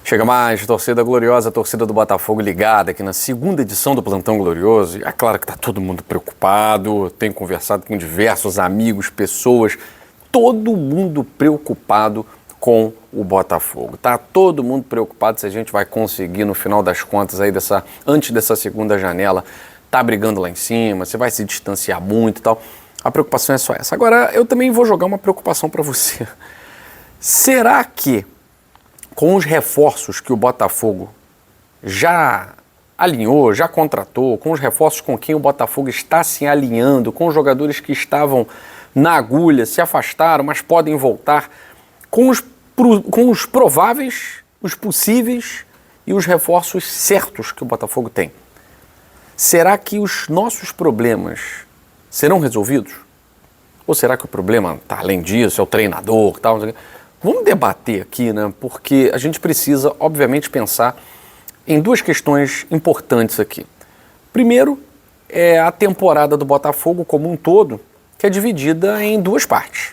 Chega mais, torcida gloriosa, torcida do Botafogo ligada aqui na segunda edição do Plantão Glorioso. E é claro que está todo mundo preocupado, tenho conversado com diversos amigos, pessoas, todo mundo preocupado com o Botafogo. Tá todo mundo preocupado se a gente vai conseguir no final das contas aí antes dessa segunda janela, tá brigando lá em cima, você vai se distanciar muito e tal. A preocupação é só essa. Agora eu também vou jogar uma preocupação para você. Será que com os reforços que o Botafogo já alinhou, já contratou, com os reforços com quem o Botafogo está se alinhando, com os jogadores que estavam na agulha, se afastaram, mas podem voltar, com os prováveis, os possíveis e os reforços certos que o Botafogo tem, será que os nossos problemas serão resolvidos? Ou será que o problema está além disso, é o treinador, tal? Vamos debater aqui, né? Porque a gente precisa, obviamente, pensar em duas questões importantes aqui. Primeiro, é a temporada do Botafogo como um todo, que é dividida em duas partes.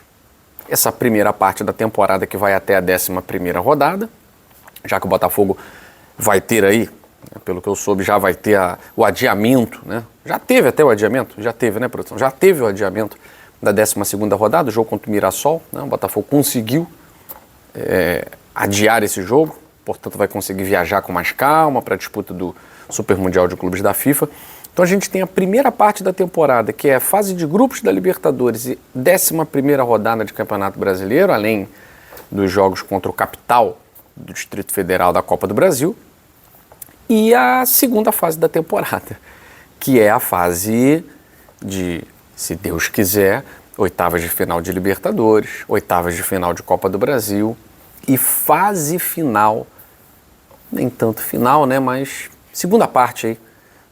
Essa primeira parte da temporada que vai até a 11ª rodada, já que o Botafogo vai ter aí, pelo que eu soube, já vai ter o adiamento, né? Já teve até o adiamento, já teve, né, produção? Já teve o adiamento da 12ª rodada, o jogo contra o Mirassol, né? O Botafogo conseguiu adiar esse jogo, portanto vai conseguir viajar com mais calma para a disputa do Super Mundial de Clubes da FIFA. Então a gente tem a primeira parte da temporada, que é a fase de grupos da Libertadores e 11ª rodada de Campeonato Brasileiro, além dos jogos contra o Capital do Distrito Federal da Copa do Brasil, e a segunda fase da temporada, que é a fase de, se Deus quiser, oitavas de final de Libertadores, oitavas de final de Copa do Brasil e fase final, nem tanto final, né, mas segunda parte aí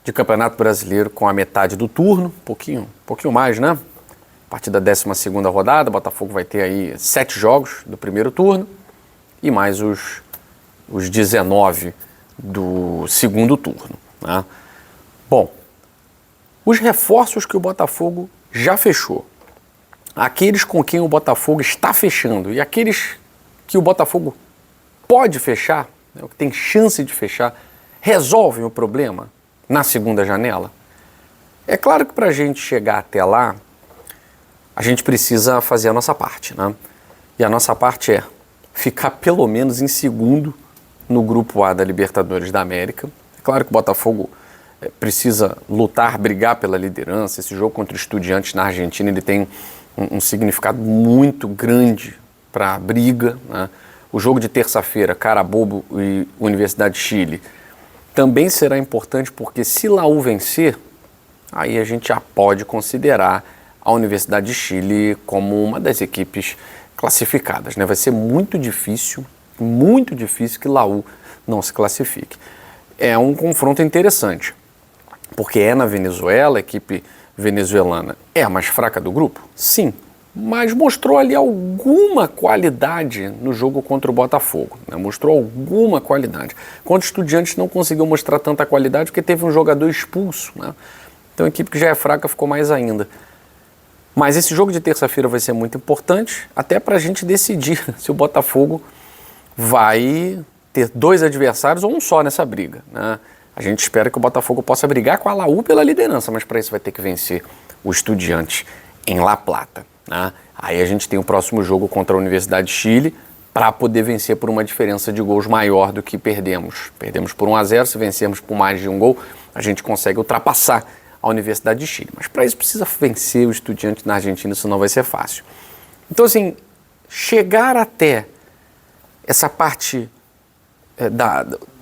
de Campeonato Brasileiro com a metade do turno, pouquinho mais, né? A partir da 12ª rodada, o Botafogo vai ter aí 7 jogos do primeiro turno e mais os 19 do segundo turno, né? Bom, os reforços que o Botafogo já fechou, aqueles com quem o Botafogo está fechando e aqueles que o Botafogo pode fechar, né, que tem chance de fechar, resolvem o problema na segunda janela? É claro que para a gente chegar até lá, a gente precisa fazer a nossa parte, né? E a nossa parte é ficar pelo menos em segundo no grupo A da Libertadores da América. É claro que o Botafogo precisa lutar, brigar pela liderança. Esse jogo contra o Estudiantes na Argentina, ele tem um significado muito grande para a briga, né? O jogo de terça-feira, Carabobo e Universidade de Chile, também será importante porque se Laú vencer, aí a gente já pode considerar a Universidade de Chile como uma das equipes classificadas, né? Vai ser muito difícil que Laú não se classifique. É um confronto interessante, porque é na Venezuela, a equipe venezuelana é a mais fraca do grupo? Sim, mas mostrou ali alguma qualidade no jogo contra o Botafogo, né? Mostrou alguma qualidade. Contra o Estudiantes não conseguiu mostrar tanta qualidade porque teve um jogador expulso, né? Então a equipe que já é fraca ficou mais ainda. Mas esse jogo de terça-feira vai ser muito importante, até para a gente decidir se o Botafogo vai ter 2 adversários ou um só nessa briga, né? A gente espera que o Botafogo possa brigar com a Laú pela liderança, mas para isso vai ter que vencer o Estudiantes em La Plata, né? Aí a gente tem o próximo jogo contra a Universidade de Chile para poder vencer por uma diferença de gols maior do que perdemos. Perdemos por 1-0, se vencermos por mais de um gol, a gente consegue ultrapassar a Universidade de Chile. Mas para isso precisa vencer o Estudiantes na Argentina, isso não vai ser fácil. Então, assim, chegar até essa parte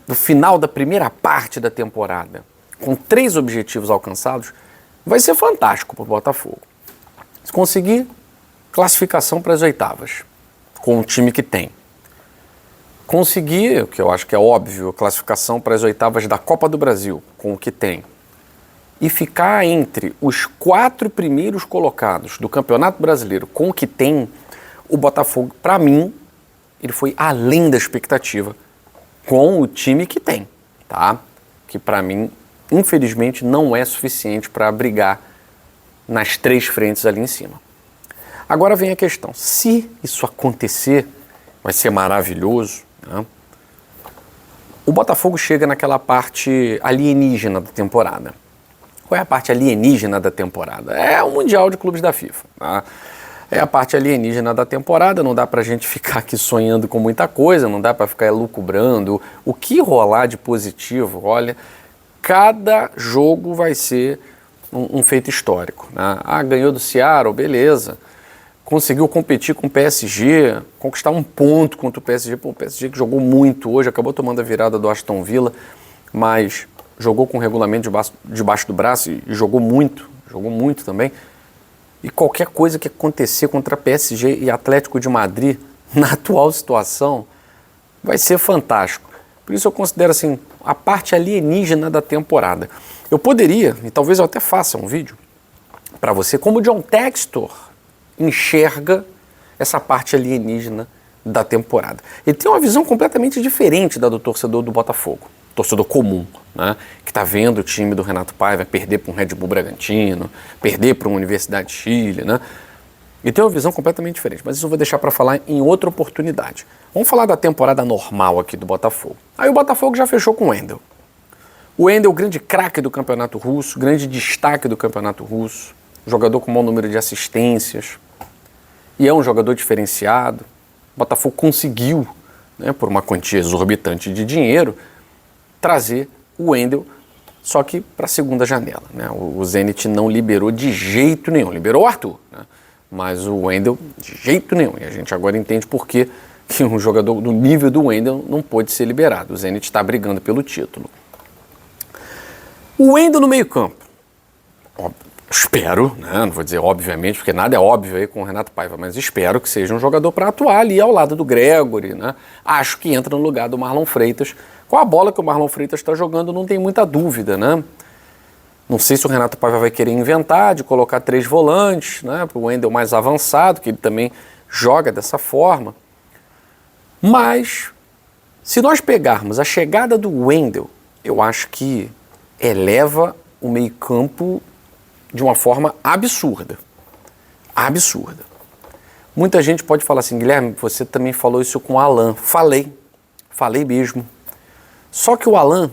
do final da primeira parte da temporada, com 3 objetivos alcançados, vai ser fantástico para o Botafogo. Se conseguir classificação para as oitavas, com o time que tem. Conseguir, o que eu acho que é óbvio, classificação para as oitavas da Copa do Brasil, com o que tem. E ficar entre os 4 primeiros colocados do Campeonato Brasileiro, com o que tem, o Botafogo, para mim, ele foi além da expectativa com o time que tem, tá? Que para mim, infelizmente, não é suficiente para brigar nas 3 frentes ali em cima. Agora vem a questão, se isso acontecer, vai ser maravilhoso, né? O Botafogo chega naquela parte alienígena da temporada. Qual é a parte alienígena da temporada? É o Mundial de Clubes da FIFA. Tá? É a parte alienígena da temporada, não dá pra gente ficar aqui sonhando com muita coisa, não dá pra ficar elucubrando. O que rolar de positivo, olha, cada jogo vai ser um feito histórico. Né? Ganhou do Seattle, beleza. Conseguiu competir com o PSG, conquistar um ponto contra o PSG. Pô, o PSG que jogou muito hoje, acabou tomando a virada do Aston Villa, mas jogou com o regulamento debaixo do braço e jogou muito também. E qualquer coisa que acontecer contra PSG e Atlético de Madrid, na atual situação, vai ser fantástico. Por isso eu considero assim, a parte alienígena da temporada. Eu poderia, e talvez eu até faça um vídeo para você, como o John Textor enxerga essa parte alienígena da temporada. Ele tem uma visão completamente diferente da do torcedor do Botafogo, torcedor comum, né? Que está vendo o time do Renato Paiva perder para um Red Bull Bragantino, perder para uma Universidade de Chile, né? E tem uma visão completamente diferente, mas isso eu vou deixar para falar em outra oportunidade. Vamos falar da temporada normal aqui do Botafogo. Aí o Botafogo já fechou com o Wendel. O Wendel, grande craque do Campeonato Russo, grande destaque do Campeonato Russo, jogador com bom número de assistências, e é um jogador diferenciado. O Botafogo conseguiu, né, por uma quantia exorbitante de dinheiro, trazer o Wendel, só que para a segunda janela. Né? O Zenit não liberou de jeito nenhum, liberou o Arthur, né? Mas o Wendel de jeito nenhum. E a gente agora entende por que um jogador do nível do Wendel não pôde ser liberado. O Zenit está brigando pelo título. O Wendel no meio-campo. Espero, né? Não vou dizer obviamente, porque nada é óbvio aí com o Renato Paiva, mas espero que seja um jogador para atuar ali ao lado do Gregory, né? Acho que entra no lugar do Marlon Freitas. Com a bola que o Marlon Freitas está jogando, não tem muita dúvida, né? Não sei se o Renato Paiva vai querer inventar de colocar 3 volantes, né? Para o Wendel mais avançado, que ele também joga dessa forma. Mas, se nós pegarmos a chegada do Wendel, eu acho que eleva o meio-campo de uma forma absurda. Absurda. Muita gente pode falar assim, Guilherme, você também falou isso com o Alan. Falei mesmo. Só que o Alan,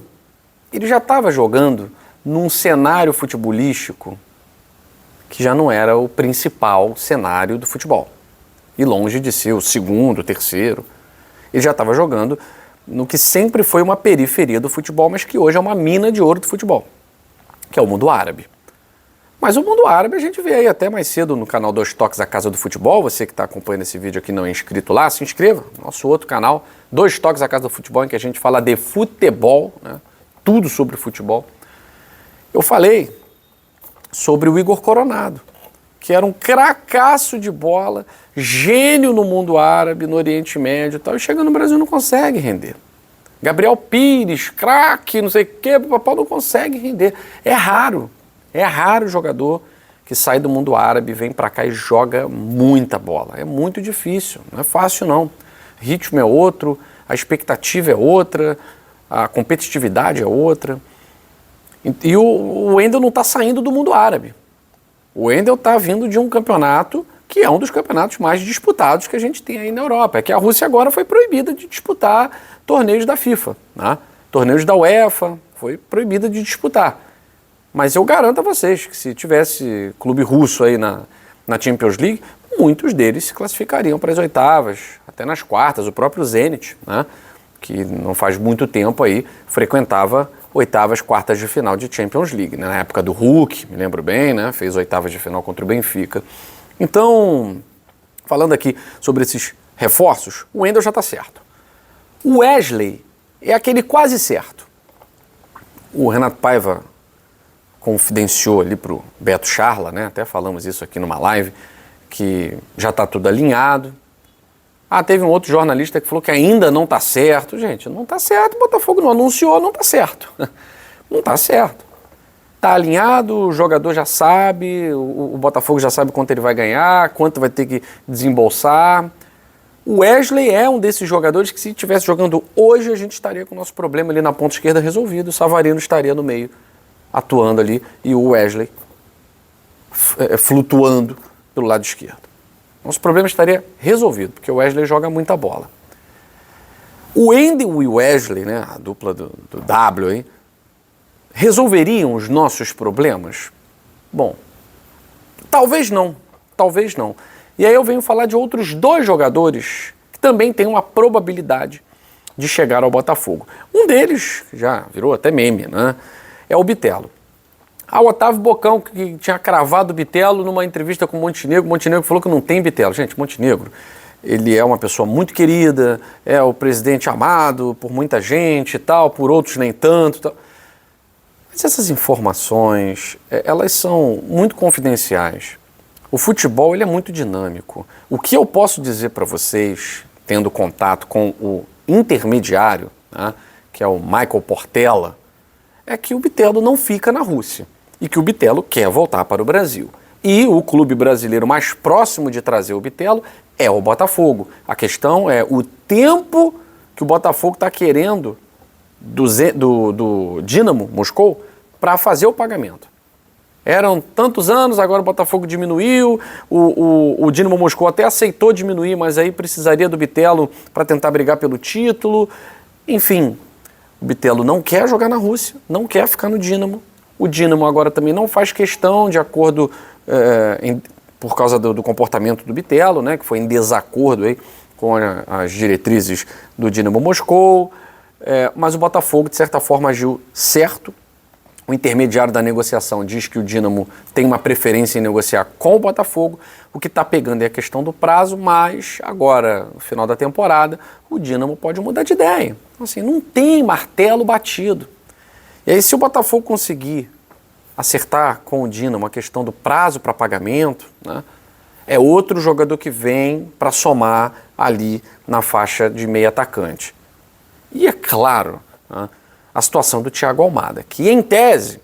ele já estava jogando num cenário futebolístico que já não era o principal cenário do futebol. E longe de ser o segundo, o terceiro. Ele já estava jogando no que sempre foi uma periferia do futebol, mas que hoje é uma mina de ouro do futebol, que é o mundo árabe. Mas o mundo árabe a gente vê aí até mais cedo no canal Dois Toques, a Casa do Futebol. Você que está acompanhando esse vídeo aqui não é inscrito lá, se inscreva. Nosso outro canal, Dois Toques, a Casa do Futebol, em que a gente fala de futebol, né? Tudo sobre futebol. Eu falei sobre o Igor Coronado, que era um cracaço de bola, gênio no mundo árabe, no Oriente Médio e tal, e chega no Brasil não consegue render. Gabriel Pires, craque, não sei o quê, o papai não consegue render. É raro o jogador que sai do mundo árabe, vem para cá e joga muita bola. É muito difícil, não é fácil não. O ritmo é outro, a expectativa é outra, a competitividade é outra. E o Wendel não está saindo do mundo árabe. O Wendel está vindo de um campeonato que é um dos campeonatos mais disputados que a gente tem aí na Europa. É que a Rússia agora foi proibida de disputar torneios da FIFA, né? Torneios da UEFA, foi proibida de disputar. Mas eu garanto a vocês que se tivesse clube russo aí na Champions League, muitos deles se classificariam para as oitavas, até nas quartas. O próprio Zenit, né, que não faz muito tempo aí, frequentava oitavas, quartas de final de Champions League. Né? Na época do Hulk, me lembro bem, né, fez oitavas de final contra o Benfica. Então, falando aqui sobre esses reforços, o Wendel já está certo. O Wesley é aquele quase certo. O Renato Paiva confidenciou ali para o Beto Charla, né? Até falamos isso aqui numa live, que já está tudo alinhado. Teve um outro jornalista que falou que ainda não está certo. Gente, não está certo, o Botafogo não anunciou, não está certo. Não está certo. Está alinhado, o jogador já sabe, o Botafogo já sabe quanto ele vai ganhar, quanto vai ter que desembolsar. O Wesley é um desses jogadores que, se estivesse jogando hoje, a gente estaria com o nosso problema ali na ponta esquerda resolvido. O Savarino estaria no meio, atuando ali, e o Wesley flutuando pelo lado esquerdo. Nosso problema estaria resolvido, porque o Wesley joga muita bola. O Wendel e o Wesley, né, a dupla do W aí, resolveriam os nossos problemas? Bom, talvez não, talvez não. E aí eu venho falar de outros 2 jogadores que também têm uma probabilidade de chegar ao Botafogo. Um deles, já virou até meme, né, é o Bitelo. O Otávio Bocão, que tinha cravado o Bitelo numa entrevista com o Montenegro. O Montenegro falou que não tem Bitelo. Gente, Montenegro, ele é uma pessoa muito querida, é o presidente amado por muita gente e tal, por outros nem tanto. Tal. Mas essas informações, elas são muito confidenciais. O futebol, ele é muito dinâmico. O que eu posso dizer para vocês, tendo contato com o intermediário, né, que é o Michael Portela, é que o Bitelo não fica na Rússia e que o Bitelo quer voltar para o Brasil. E o clube brasileiro mais próximo de trazer o Bitelo é o Botafogo. A questão é o tempo que o Botafogo está querendo do Dínamo Moscou para fazer o pagamento. Eram tantos anos, agora o Botafogo diminuiu, o Dínamo Moscou até aceitou diminuir, mas aí precisaria do Bitelo para tentar brigar pelo título. Enfim, o Bitelo não quer jogar na Rússia, não quer ficar no Dínamo. O Dínamo agora também não faz questão, de acordo por causa do comportamento do Bitelo, né, que foi em desacordo aí com as diretrizes do Dínamo Moscou. Mas o Botafogo, de certa forma, agiu certo. O intermediário da negociação diz que o Dínamo tem uma preferência em negociar com o Botafogo. O que está pegando é a questão do prazo, mas agora, no final da temporada, o Dínamo pode mudar de ideia. Então, assim, não tem martelo batido. E aí, se o Botafogo conseguir acertar com o Dínamo a questão do prazo para pagamento, né, é outro jogador que vem para somar ali na faixa de meio atacante. E é claro, né, a situação do Thiago Almada, que em tese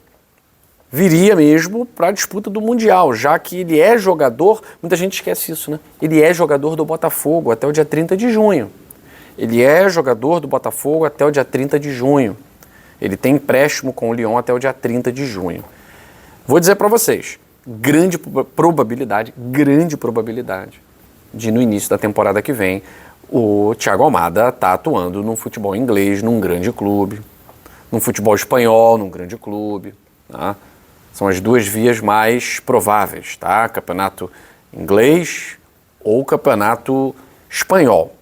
viria mesmo para a disputa do Mundial, já que ele é jogador, muita gente esquece isso, né? Ele é jogador do Botafogo até o dia 30 de junho. Ele é jogador do Botafogo até o dia 30 de junho. Ele tem empréstimo com o Lyon até o dia 30 de junho. Vou dizer para vocês, grande probabilidade de no início da temporada que vem o Thiago Almada tá atuando no futebol inglês, num grande clube, no futebol espanhol, num grande clube, tá? São as 2 vias mais prováveis, tá? Campeonato inglês ou campeonato espanhol.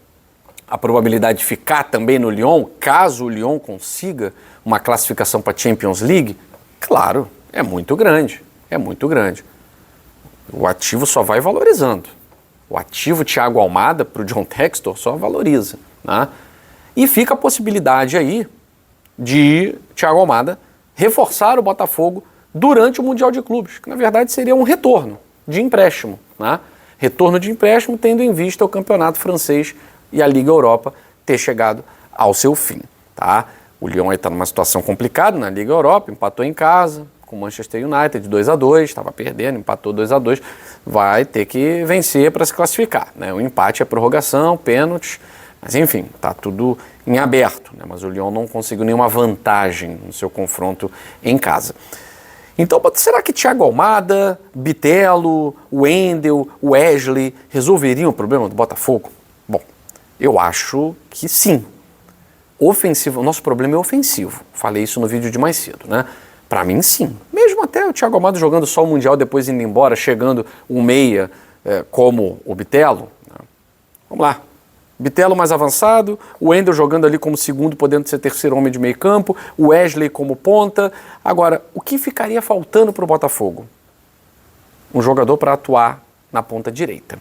A probabilidade de ficar também no Lyon, caso o Lyon consiga uma classificação para a Champions League, claro, é muito grande, é muito grande. O ativo só vai valorizando. O ativo Thiago Almada para o John Textor só valoriza, né? E fica a possibilidade aí de Thiago Almada reforçar o Botafogo durante o Mundial de Clubes, que na verdade seria um retorno de empréstimo, né? Retorno de empréstimo tendo em vista o campeonato francês e a Liga Europa ter chegado ao seu fim, tá? O Lyon está numa situação complicada na Liga Europa, empatou em casa com o Manchester United 2-2, estava perdendo, empatou 2-2, vai ter que vencer para se classificar, né? O empate é prorrogação, pênaltis, mas enfim, está tudo em aberto, né? Mas o Lyon não conseguiu nenhuma vantagem no seu confronto em casa. Então, será que Thiago Almada, Bitelo, Wendel, Wesley resolveriam o problema do Botafogo? Bom, eu acho que sim. Ofensivo, o nosso problema é ofensivo. Falei isso no vídeo de mais cedo, né? Para mim, sim. Mesmo até o Thiago Almada jogando só o Mundial, depois indo embora, chegando um meia como o Bitelo. Né? Vamos lá. Bitelo mais avançado, o Wendel jogando ali como segundo, podendo ser terceiro homem de meio campo, o Wesley como ponta. Agora, o que ficaria faltando para o Botafogo? Um jogador para atuar na ponta direita.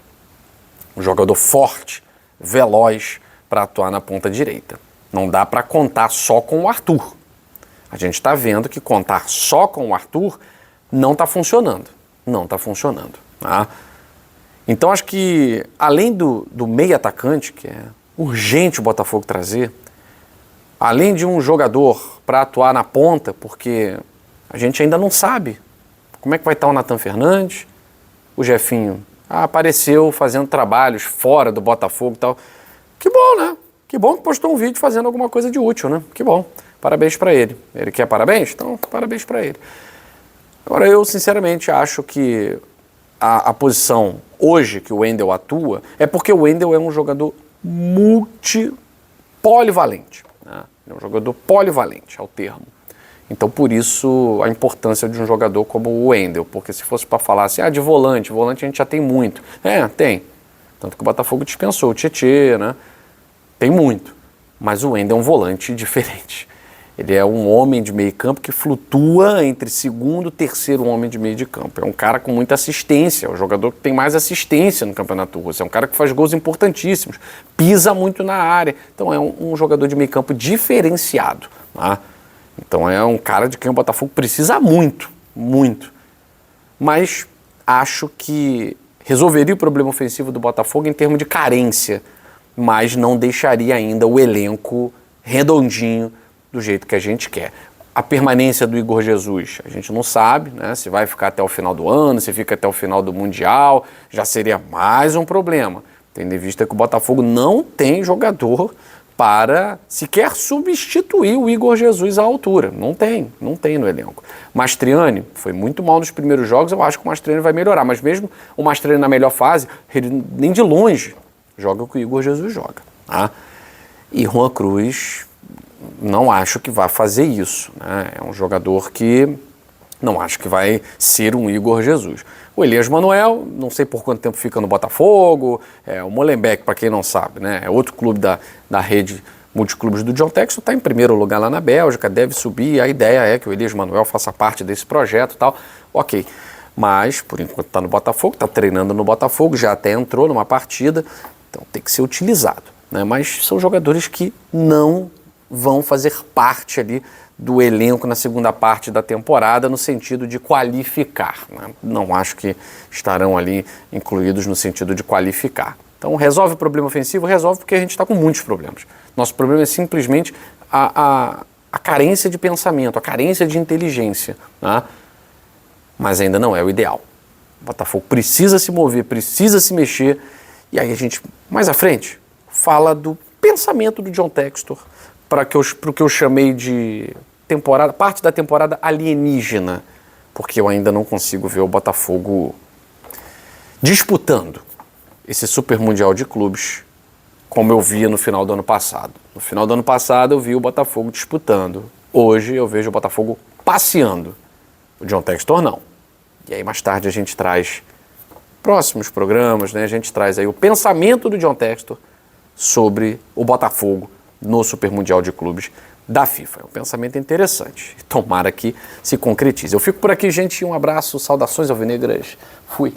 Um jogador forte, veloz para atuar na ponta direita. Não dá para contar só com o Arthur. A gente está vendo que contar só com o Arthur não está funcionando. Não está funcionando. Tá? Então acho que, além do meio atacante, que é urgente o Botafogo trazer, além de um jogador para atuar na ponta, porque a gente ainda não sabe como é que vai estar o Nathan Fernandes, o Jefinho apareceu fazendo trabalhos fora do Botafogo e tal. Que bom, né? Que bom que postou um vídeo fazendo alguma coisa de útil, né? Que bom. Parabéns para ele. Ele quer parabéns? Então, parabéns para ele. Agora, eu sinceramente acho que a posição hoje que o Wendel atua é porque o Wendel é um jogador polivalente. Né? É um jogador polivalente, é o termo. Então, por isso, a importância de um jogador como o Wendel, porque se fosse para falar assim, de volante a gente já tem muito. Tem. Tanto que o Botafogo dispensou o Tietê, né? Tem muito. Mas o Wendel é um volante diferente. Ele é um homem de meio campo que flutua entre segundo e terceiro homem de meio de campo. É um cara com muita assistência, é o jogador que tem mais assistência no Campeonato Russo. É um cara que faz gols importantíssimos, pisa muito na área. Então é um jogador de meio campo diferenciado. Tá? Então é um cara de quem o Botafogo precisa muito, muito. Mas acho que resolveria o problema ofensivo do Botafogo em termos de carência, mas não deixaria ainda o elenco redondinho do jeito que a gente quer. A permanência do Igor Jesus, a gente não sabe, né? Se vai ficar até o final do ano, se fica até o final do Mundial, já seria mais um problema, tendo em vista que o Botafogo não tem jogador para sequer substituir o Igor Jesus à altura. Não tem no elenco. Mastriani foi muito mal nos primeiros jogos, eu acho que o Mastriani vai melhorar, mas mesmo o Mastriani na melhor fase, ele nem de longe joga o que o Igor Jesus joga. Tá? E Juan Cruz, não acho que vai fazer isso. Né? É um jogador que não acho que vai ser um Igor Jesus. O Elias Manuel, não sei por quanto tempo fica no Botafogo, o Molenbeek, para quem não sabe, né? É outro clube da rede multiclubes do John Textor, está em primeiro lugar lá na Bélgica, deve subir, a ideia é que o Elias Manuel faça parte desse projeto e tal, ok. Mas, por enquanto, está no Botafogo, está treinando no Botafogo, já até entrou numa partida, então tem que ser utilizado. Né? Mas são jogadores que não vão fazer parte ali do elenco na segunda parte da temporada, no sentido de qualificar. Né? Não acho que estarão ali incluídos no sentido de qualificar. Então, resolve o problema ofensivo? Resolve, porque a gente está com muitos problemas. Nosso problema é simplesmente a carência de pensamento, a carência de inteligência. Né? Mas ainda não é o ideal. O Botafogo precisa se mover, precisa se mexer, e aí a gente, mais à frente, fala do pensamento do John Textor, para o que eu chamei de parte da temporada alienígena, porque eu ainda não consigo ver o Botafogo disputando esse Super Mundial de Clubes como eu via no final do ano passado. No final do ano passado eu vi o Botafogo disputando. Hoje eu vejo o Botafogo passeando. O John Textor não. E aí mais tarde a gente traz próximos programas, né? A gente traz aí o pensamento do John Textor sobre o Botafogo no Super Mundial de Clubes da FIFA. É um pensamento interessante. Tomara que se concretize. Eu fico por aqui, gente. Um abraço, saudações alvinegras. Fui.